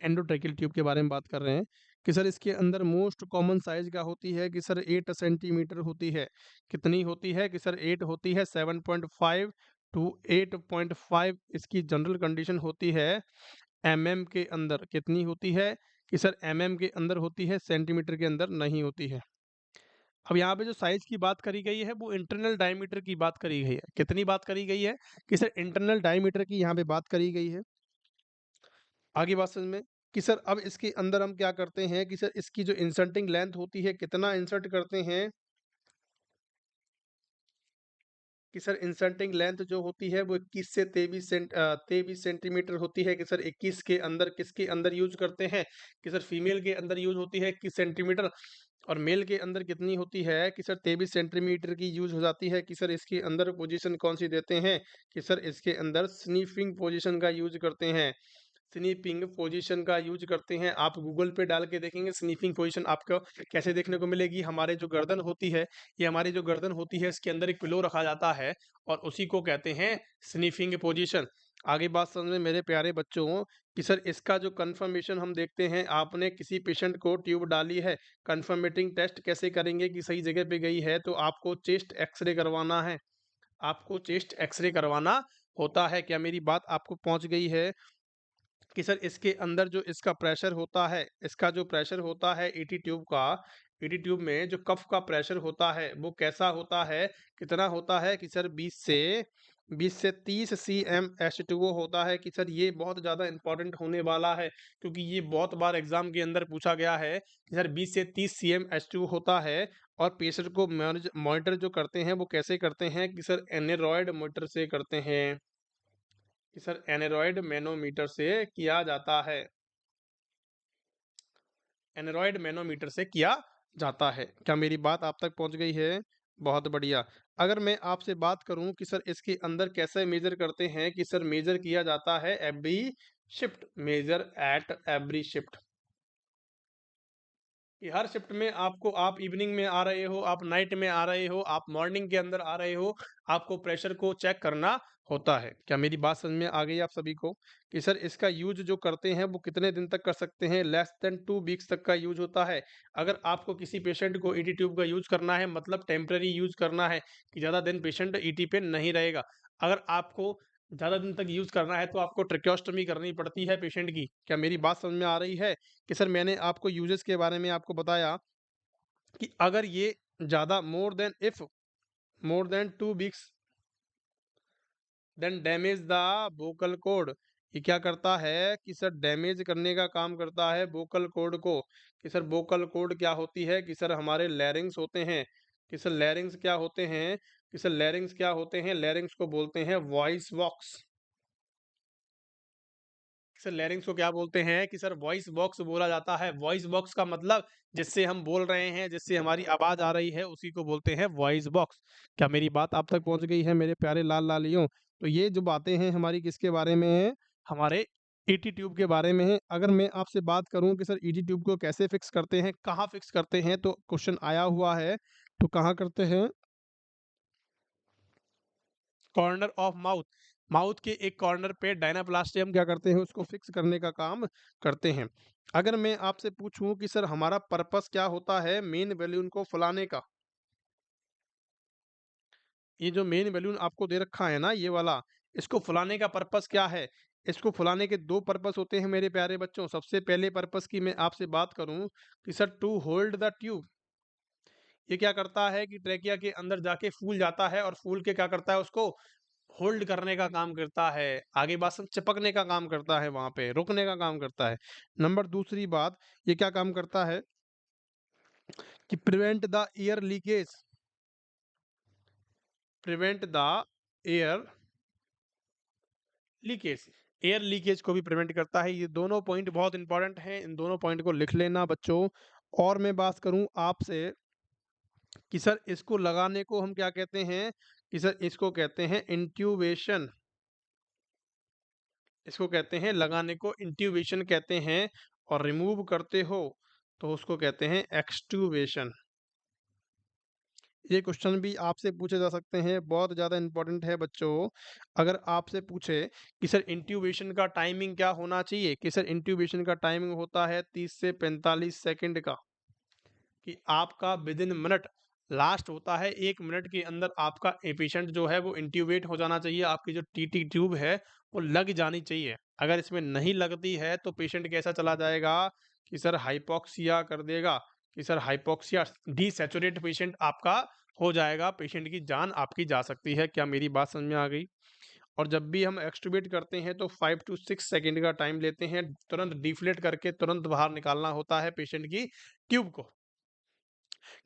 एंडोट्रेकियल ट्यूब के बारे में बात कर रहे हैं कि सर इसके अंदर मोस्ट कॉमन साइज क्या होती है कि सर 8 सेंटीमीटर होती है। कितनी होती है कि सर 8 होती है। 7.5 टू 8.5 इसकी जनरल कंडीशन होती है। एमएम के अंदर कितनी होती है कि सर एमएम के अंदर होती है, सेंटीमीटर के अंदर नहीं होती है। अब यहाँ पे जो साइज की बात करी गई है वो इंटरनल डायमीटर की बात करी गई है। कितनी बात करी गई है कि सर इंटरनल डायमीटर की यहाँ पे बात करी गई है। आगे बात समझ में कि सर अब इसके अंदर हम क्या करते हैं कि सर इसकी जो इंसर्टिंग लेंथ होती है कितना इंसर्ट करते हैं कि सर इंसर्टिंग लेंथ जो होती है वो 21 से 23 सेंटीमीटर होती है कि सर 21 के अंदर किसके अंदर यूज करते हैं कि सर फीमेल के अंदर यूज होती है 21 सेंटीमीटर। और मेल के अंदर कितनी होती है कि सर 23 सेंटीमीटर की यूज हो जाती है कि सर इसके अंदर पोजीशन कौन सी देते हैं कि सर इसके अंदर स्नीफिंग पोजीशन का यूज करते हैं। स्नीफिंग पोजीशन का यूज करते हैं। आप गूगल पे डाल के देखेंगे स्नीफिंग पोजीशन आपको कैसे देखने को मिलेगी। हमारे जो गर्दन होती है, ये हमारी जो गर्दन होती है इसके अंदर एक पिलो रखा जाता है और उसी को कहते हैं स्नीफिंग पोजीशन। आगे बात समझ में मेरे प्यारे बच्चों कि सर इसका जो कंफर्मेशन हम देखते हैं, आपने किसी पेशेंट को ट्यूब डाली है, कंफर्मेटिंग टेस्ट कैसे करेंगे कि सही जगह पे गई है, तो आपको चेस्ट एक्सरे करवाना है। आपको चेस्ट एक्सरे करवाना होता है। क्या मेरी बात आपको पहुंच गई है कि सर इसके अंदर जो इसका प्रेशर होता है, इसका जो प्रेशर होता है ईटी ट्यूब का, ईटी ट्यूब में जो कफ का प्रेशर होता है वो कैसा होता है, कितना होता है कि सर 20 से 30 cm H2O होता है कि सर ये बहुत ज़्यादा इंपॉर्टेंट होने वाला है क्योंकि ये बहुत बार एग्जाम के अंदर पूछा गया है कि सर 20 से 30 cm H2O होता है। और पेशेंट को मॉनिटर जो करते हैं वो कैसे करते हैं कि सर एनेरॉयड मॉनिटर से करते हैं कि सर एनेरॉयड मैनोमीटर से किया जाता है। एनेरॉयड मैनोमीटर से किया जाता है। क्या मेरी बात आप तक पहुंच गई है? बहुत बढ़िया। अगर मैं आपसे बात करूं कि सर इसके अंदर कैसे मेजर करते हैं कि सर मेजर किया जाता है every shift, major at every shift कि हर शिफ्ट में आपको, आप इवनिंग में आ रहे हो, आप नाइट में आ रहे हो, आप मॉर्निंग के अंदर आ रहे हो, आपको प्रेशर को चेक करना होता है। क्या मेरी बात समझ में आ गई आप सभी को कि सर इसका यूज जो करते हैं वो कितने दिन तक कर सकते हैं? लेस देन 2 वीक्स तक का यूज होता है। अगर आपको किसी पेशेंट को ईटी ट्यूब का यूज करना है, मतलब टेम्पररी यूज करना है कि ज़्यादा दिन पेशेंट ईटी पे नहीं रहेगा। अगर आपको ज़्यादा दिन तक यूज करना है तो आपको ट्रेक्योस्टमी करनी पड़ती है पेशेंट की। क्या मेरी बात समझ में आ रही है कि सर मैंने आपको यूजेस के बारे में आपको बताया कि अगर ये ज़्यादा more than 2 weeks then damage the vocal cord. ये क्या करता है कि सर डैमेज करने का काम करता है वोकल कॉर्ड को। कि सर वोकल कॉर्ड क्या होती है कि सर हमारे लैरिंग्स होते हैं। कि सर लैरिंग्स क्या होते हैं कि सर लैरिंग्स क्या होते हैं, लैरिंग्स को बोलते हैं वॉइस बॉक्स। सर लैरिंग्स को क्या बोलते हैं कि सर वॉइस बॉक्स बोला जाता है। वॉइस बॉक्स का मतलब जिससे हम बोल रहे हैं, जिससे हमारी आवाज आ रही है, उसी को बोलते हैं वॉइस बॉक्स। क्या मेरी बात आप तक पहुंच गई है मेरे प्यारे लाल लालियों? तो ये जो बातें हैं हमारी किसके बारे में है? हमारे ईटी ट्यूब के बारे में है। अगर मैं आपसे बात करूं कि सर ईटी ट्यूब को कैसे फिक्स करते हैं, कहाँ फिक्स करते हैं, तो क्वेश्चन आया हुआ है, तो कहाँ करते हैं? कॉर्नर ऑफ माउथ, माउथ के एक कॉर्नर पे डायनाप्लास्टी हम क्या करते हैं, उसको फिक्स करने का काम करते हैं। अगर मैं आपसे पूछूं कि सर हमारा पर्पस क्या होता है मेन बैलून को फुलाने का, ये जो मेन बैलून आपको दे रखा है ना ये वाला, इसको फुलाने का पर्पस क्या है? इसको फुलाने के दो पर्पस होते हैं मेरे प्यारे बच्चों। सबसे पहले पर्पस की मैं आपसे बात करूं कि sir to hold the tube, ये क्या करता है कि ट्रेकिया के अंदर जाके फूल जाता है और फूल के क्या करता है, उसको होल्ड करने का काम करता है। आगे बात सब चिपकने का काम करता है, वहां पे रुकने का काम करता है। नंबर दूसरी बात, ये क्या काम करता है कि prevent the air leakage, prevent the air leakage, air leakage को भी प्रिवेंट करता है। ये दोनों पॉइंट बहुत इंपॉर्टेंट हैं, इन दोनों पॉइंट को लिख लेना बच्चों। और मैं बात करूं आपसे कि सर इसको लगाने को हम क्या कहते हैं कि सर इसको कहते हैं इंट्यूबेशन, इसको कहते हैं लगाने को इंट्यूबेशन कहते हैं। और रिमूव करते हो तो उसको कहते हैं एक्सट्यूबेशन। ये क्वेश्चन भी आपसे पूछे जा सकते हैं, बहुत ज़्यादा इम्पोर्टेंट है बच्चों। अगर आपसे पूछे कि सर इंट्यूबेशन का टाइमिंग क्या होना चाहिए, कि सर इंट्यूबेशन का टाइमिंग होता है 30 से 45 सेकंड का, कि आपका विद इन मिनट लास्ट होता है 1 मिनट के अंदर आपका पेशेंट जो है वो इंट्यूबेट हो जाना चाहिए, आपकी जो टीटी ट्यूब है वो लग जानी चाहिए। अगर इसमें नहीं लगती है तो पेशेंट कैसा चला जाएगा कि सर हाइपोक्सिया कर देगा, कि सर हाइपोक्सिया डीसैचुरेट पेशेंट आपका हो जाएगा, पेशेंट की जान आपकी जा सकती है। क्या मेरी बात समझ में आ गई? और जब भी हम एक्सट्यूबेट करते हैं तो 5 टू 6 सेकंड का टाइम लेते हैं, तुरंत डिफ्लेट करके तुरंत बाहर निकालना होता है पेशेंट की ट्यूब को।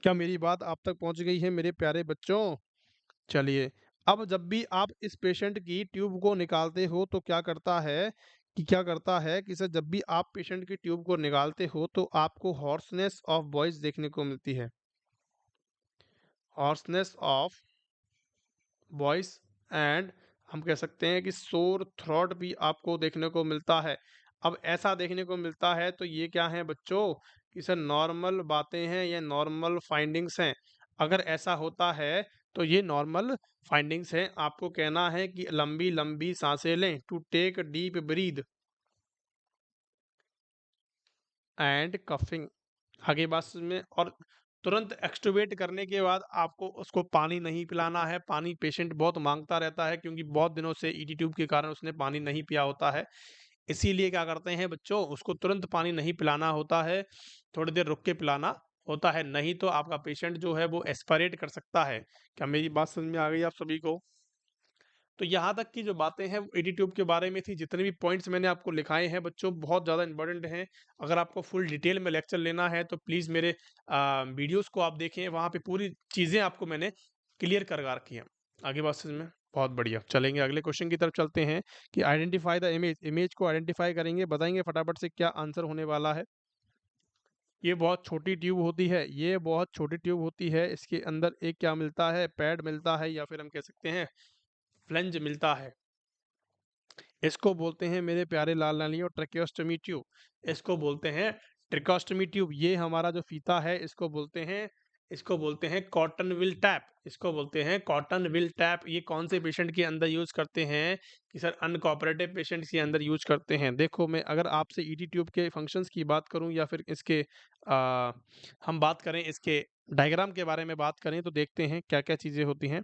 क्या मेरी बात आप तक पहुंच गई है मेरे प्यारे बच्चों? चलिए, अब जब भी आप इस पेशेंट की ट्यूब को निकालते हो तो क्या करता है कि सर जब भी आप पेशेंट की ट्यूब को निकालते हो तो आपको हॉर्सनेस ऑफ वॉइस देखने को मिलती है। हॉर्सनेस ऑफ वॉइस एंड हम कह सकते हैं कि सोर थ्रॉट भी आपको देखने को मिलता है। अब ऐसा देखने को मिलता है तो ये क्या है बच्चों कि सर नॉर्मल बातें हैं, ये नॉर्मल फाइंडिंग्स हैं। अगर ऐसा होता है तो ये नॉर्मल फाइंडिंग्स हैं। आपको कहना है कि लंबी लंबी सांसें लें, to take deep breathe and coughing. आगे बात में, और तुरंत एक्सटुबेट करने के बाद आपको उसको पानी नहीं पिलाना है। पानी पेशेंट बहुत मांगता रहता है क्योंकि बहुत दिनों से ईटी ट्यूब के कारण उसने पानी नहीं पिया होता है। इसीलिए क्या करते हैं बच्चों, उसको तुरंत पानी नहीं पिलाना होता है, थोड़ी देर रुक के पिलाना होता है, नहीं तो आपका पेशेंट जो है वो एस्पिरेट कर सकता है। क्या मेरी बात समझ में आ गई आप सभी को? तो यहाँ तक की जो बातें हैं वो एटीट्यूब के बारे में थी। जितने भी पॉइंट्स मैंने आपको लिखाए हैं बच्चों बहुत ज़्यादा इंपॉर्टेंट हैं। अगर आपको फुल डिटेल में लेक्चर लेना है तो प्लीज़ मेरे वीडियोस को आप देखें, वहाँ पे पूरी चीज़ें आपको मैंने क्लियर करवा रखी हैं। आगे बात समझ में? बहुत बढ़िया। चलेंगे अगले क्वेश्चन की तरफ चलते हैं कि आइडेंटिफाई द इमेज। इमेज को आइडेंटिफाई करेंगे, बताएंगे फटाफट से क्या आंसर होने वाला है। ये बहुत छोटी ट्यूब होती है, ये बहुत छोटी ट्यूब होती है। इसके अंदर एक क्या मिलता है, पैड मिलता है, या फिर हम कह सकते हैं फ्लेंज मिलता है। इसको बोलते हैं मेरे प्यारे लाल लालियों ट्रेकियोस्टमी ट्यूब। इसको बोलते हैं ट्रिकोस्टमी ट्यूब। ये हमारा जो फीता है इसको बोलते हैं कॉटन विल टैप। इसको बोलते हैं कॉटन विल टैप। ये कौन से पेशेंट के अंदर यूज करते हैं कि सर अनकोऑपरेटिव पेशेंट्स के अंदर यूज करते हैं। देखो, मैं अगर आपसे ईटी ट्यूब के फंक्शंस की बात करूं या फिर इसके हम बात करें, इसके डायग्राम के बारे में बात करें तो देखते हैं क्या क्या चीज़ें होती हैं।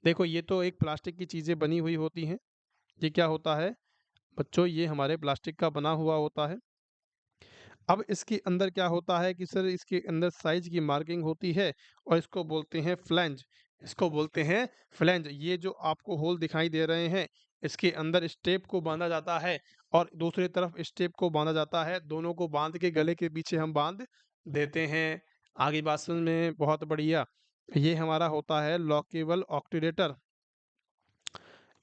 देखो, ये तो एक प्लास्टिक की चीज़ें बनी हुई होती हैं। ये क्या होता है बच्चों, ये हमारे प्लास्टिक का बना हुआ होता है। अब इसके अंदर क्या होता है कि सर इसके अंदर साइज की मार्किंग होती है और इसको बोलते हैं फ्लैंज। इसको बोलते हैं फ्लैंज। ये जो आपको होल दिखाई दे रहे हैं, इसके अंदर स्टेप को बांधा जाता है और दूसरी तरफ स्टेप को बांधा जाता है। दोनों को बांध के गले के पीछे हम बांध देते हैं। आगे बात सुन में बहुत बढ़िया। ये हमारा होता है लॉकेबल ऑक्सीडेटर।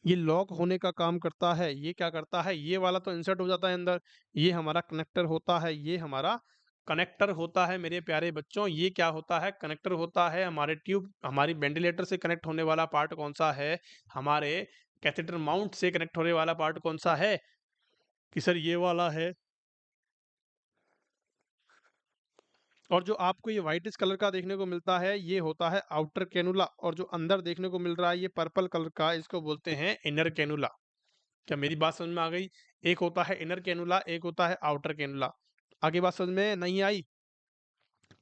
ये लॉक होने का काम करता है। ये क्या करता है, ये वाला तो इंसर्ट हो जाता है अंदर। ये हमारा कनेक्टर होता है, ये हमारा कनेक्टर होता है मेरे प्यारे बच्चों। ये क्या होता है, कनेक्टर होता है। हमारे ट्यूब, हमारी वेंटिलेटर से कनेक्ट होने वाला पार्ट कौन सा है, हमारे कैथेटर माउंट से कनेक्ट होने वाला पार्ट कौन सा है, कि सर ये वाला है। और जो आपको ये व्हाइटिश कलर का देखने को मिलता है ये होता है आउटर कैनुला, और जो अंदर देखने को मिल रहा है ये पर्पल कलर का, इसको बोलते हैं इनर कैनुला। क्या मेरी बात समझ में आ गई? एक होता है इनर कैनुला, एक होता है आउटर कैनुला। आगे बात समझ में नहीं आई?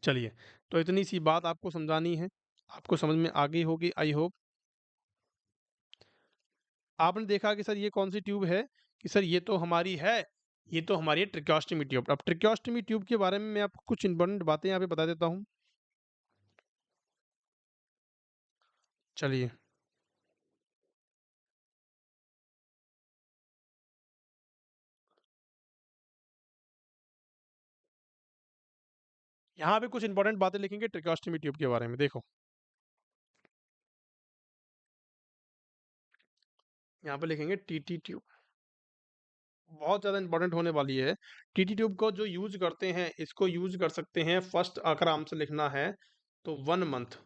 चलिए, तो इतनी सी बात आपको समझानी है, आपको समझ में आ गई होगी आई होप। आपने देखा कि सर ये कौन सी ट्यूब है, कि सर ये तो हमारी है, ये तो हमारी है ट्रिकोस्टमी ट्यूब। अब ट्रिकोस्टमी ट्यूब के बारे में मैं आपको कुछ इंपॉर्टेंट बातें यहाँ पे बता देता हूँ। चलिए, यहाँ पे कुछ इंपॉर्टेंट बातें लिखेंगे ट्रिकोस्टमी ट्यूब के बारे में। देखो, यहाँ पे लिखेंगे टीटी ट्यूब, बहुत ज़्यादा इंपॉर्टेंट होने वाली है। टीटी ट्यूब को जो यूज करते हैं, इसको यूज कर सकते हैं फर्स्ट, अगर हमसे लिखना है तो 1 मंथ।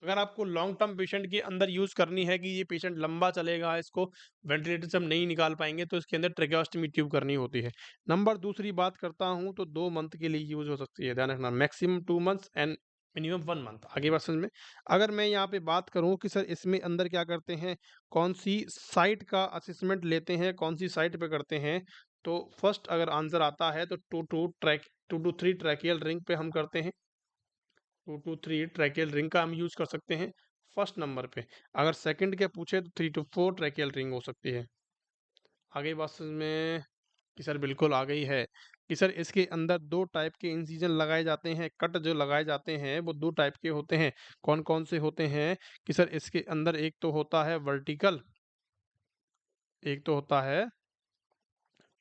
अगर आपको लॉन्ग टर्म पेशेंट के अंदर यूज करनी है कि ये पेशेंट लंबा चलेगा, इसको वेंटिलेटर से हम नहीं निकाल पाएंगे, तो इसके अंदर ट्रेकेओस्टमी ट्यूब करनी होती है। नंबर दूसरी बात करता हूँ तो 2 मंथ के लिए यूज हो सकती है, ध्यान रखना, maximum 2 months and minimum 1 month. आगे बात समझ में? अगर मैं यहाँ पे बात करूँ कि सर इसमें अंदर क्या करते हैं, कौन-सी साइट का असेसमेंट लेते हैं, कौन-सी साइट पे करते हैं, तो फर्स्ट अगर आंसर आता है तो 2 टू 3 ट्रैकियल रिंग पे हम करते हैं। 2 टू 3 ट्रैकियल रिंग का हम यूज़ कर सकते हैं फर्स्ट नंबर पे। अगर सेकंड के पूछे तो 3 टू 4 ट्रैकियल रिंग हो सकती है। आगे बात समझ में कि सर बिल्कुल आ गई है कि सर इसके अंदर 2 टाइप के इंसिजन लगाए जाते हैं, कट जो लगाए जाते हैं वो 2 टाइप के होते हैं। कौन-कौन से होते हैं कि सर इसके अंदर एक तो होता है वर्टिकल, एक तो होता है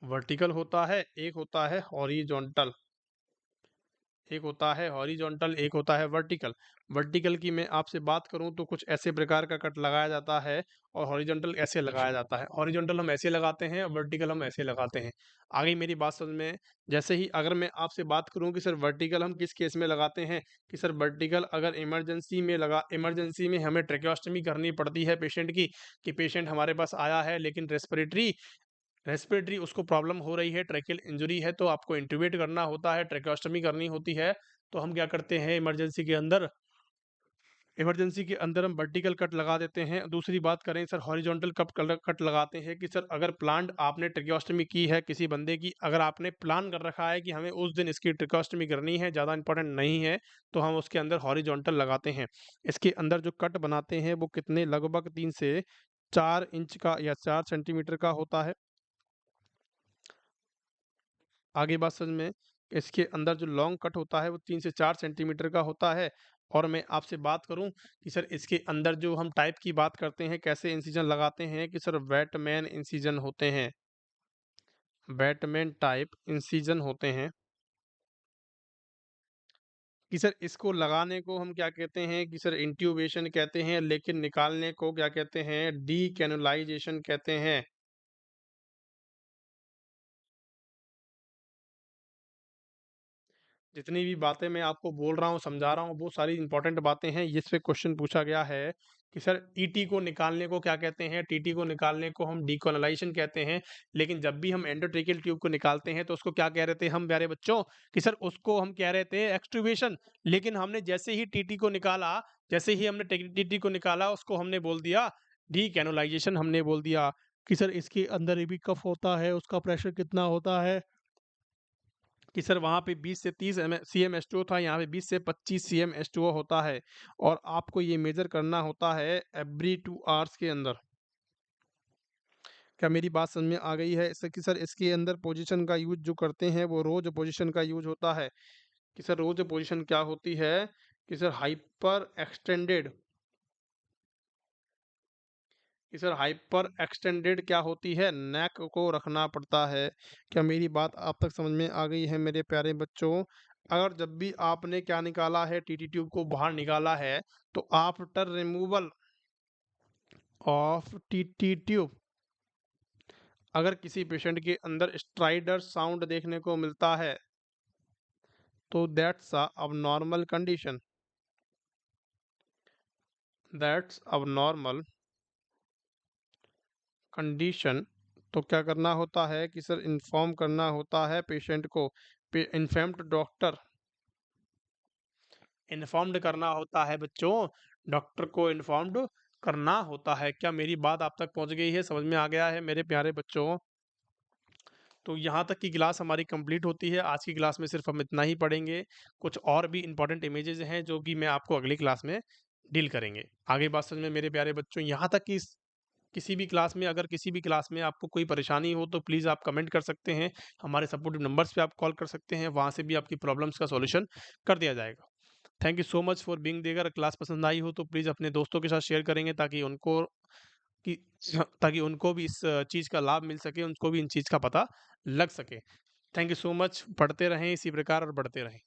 वर्टिकल होता है, एक होता है हॉरिजॉन्टल। एक होता है हॉरिजॉन्टल, एक होता है वर्टिकल। वर्टिकल की मैं आपसे बात करूं तो कुछ ऐसे प्रकार का कट लगाया जाता है और हॉरिजॉन्टल ऐसे लगाया जाता है। हॉरिजॉन्टल हम ऐसे लगाते हैं और वर्टिकल हम ऐसे लगाते हैं। आगे मेरी बात समझ में, जैसे ही अगर मैं आपसे बात करूं कि सर वर्टिकल हम किस केस में लगाते हैं, कि सर वर्टिकल अगर इमरजेंसी में हमें ट्रेकियोस्टमी करनी पड़ती है पेशेंट की, कि पेशेंट हमारे पास आया है लेकिन रेस्पिरेटरी उसको प्रॉब्लम हो रही है, ट्रैकियल इंजरी है, तो आपको इंट्यूबेट करना होता है, ट्रैकियोस्टमी करनी होती है, तो हम क्या करते हैं इमरजेंसी के अंदर हम वर्टिकल कट लगा देते हैं। दूसरी बात करें सर हॉरिजॉन्टल कट लगाते हैं कि सर अगर प्लान आपने ट्रैकियोस्टमी की है किसी बंदे की, अगर आपने प्लान कर रखा है कि हमें उस दिन इसकी ट्रैकियोस्टमी करनी है, ज़्यादा इंपॉर्टेंट नहीं है, तो हम उसके अंदर हॉरिजॉन्टल लगाते हैं। इसके अंदर जो कट बनाते हैं वो कितने, लगभग 3 से 4 इंच का या 4 सेंटीमीटर का होता है। आगे बात समझ में, इसके अंदर जो लॉन्ग कट होता है वो 3 से 4 सेंटीमीटर का होता है। और मैं आपसे बात करूं कि सर इसके अंदर जो हम टाइप की बात करते हैं, कैसे इंसिजन लगाते हैं, कि सर वेटमैन इंसिजन होते हैं। वेटमैन टाइप इंसिजन होते हैं कि सर इसको लगाने को हम क्या कहते हैं, कि सर इंट्यूबेशन कहते हैं, लेकिन निकालने को क्या कहते हैं, डीकैनुलाइजेशन कहते हैं। जितनी भी बातें मैं आपको बोल रहा हूँ, समझा रहा हूँ, वो सारी इंपॉर्टेंट बातें हैं। इस पे क्वेश्चन पूछा गया है कि सर टीटी को निकालने को क्या कहते हैं? टीटी को निकालने को हम डीकोलाइजेशन कहते हैं। लेकिन जब भी हम एंडोट्रेकियल ट्यूब को निकालते हैं तो उसको क्या कह रहे थे हम प्यारे बच्चों, कि सर उसको हम कह रहे थे एक्सट्यूबेशन। लेकिन हमने जैसे ही टीटी को निकाला, जैसे ही हमने टीटी को निकाला, उसको हमने बोल दिया डीकैनुलाइजेशन, हमने बोल दिया कि सर इसके अंदर ये भी कफ होता है, उसका प्रेशर कितना होता है, कि सर वहाँ पे 20 से 30 सीएम H2O था, यहाँ पे 20 से 25 सीएम H2O होता है। और आपको ये मेजर करना होता है एवरी 2 आवर्स के अंदर। क्या मेरी बात समझ में आ गई है? इससे कि सर इसके अंदर पोजीशन का यूज़ जो करते हैं वो रोज पोजीशन का यूज़ होता है। कि सर रोज पोजीशन क्या होती है, कि सर हाइपर एक्सटेंडेड क्या होती है, नेक को रखना पड़ता है। क्या मेरी बात आप तक समझ में आ गई है मेरे प्यारे बच्चों? अगर जब भी आपने क्या निकाला है, टीटी ट्यूब को बाहर निकाला है, तो after removal of TT tube अगर किसी पेशेंट के अंदर स्ट्राइडर साउंड देखने को मिलता है, तो that's a abnormal condition. That's abnormal condition. तो क्या करना होता है, कि सर इन्फॉर्म करना होता है पेशेंट को, इन्फॉर्म्ड डॉक्टर, इन्फॉर्म्ड करना होता है बच्चों, डॉक्टर को इन्फॉर्म्ड करना होता है। क्या मेरी बात आप तक पहुंच गई है, समझ में आ गया है मेरे प्यारे बच्चों? तो यहाँ तक की क्लास हमारी कंप्लीट होती है। आज की क्लास में सिर्फ हम इतना ही पढ़ेंगे। कुछ और भी इंपॉर्टेंट इमेजेस हैं जो कि मैं आपको अगली क्लास में डील करेंगे। आगे बात समझ में मेरे प्यारे बच्चों, यहाँ तक कि किसी भी क्लास में, अगर किसी भी क्लास में आपको कोई परेशानी हो तो प्लीज़ आप कमेंट कर सकते हैं। हमारे सपोर्टिव नंबर्स पे आप कॉल कर सकते हैं, वहाँ से भी आपकी प्रॉब्लम्स का सॉल्यूशन कर दिया जाएगा। Thank you so much for being there. अगर क्लास पसंद आई हो तो प्लीज़ अपने दोस्तों के साथ शेयर करेंगे, कि ताकि उनको भी इस चीज़ का लाभ मिल सके, उनको भी इन चीज़ का पता लग सके। Thank you so much. पढ़ते रहें इसी प्रकार और बढ़ते रहें।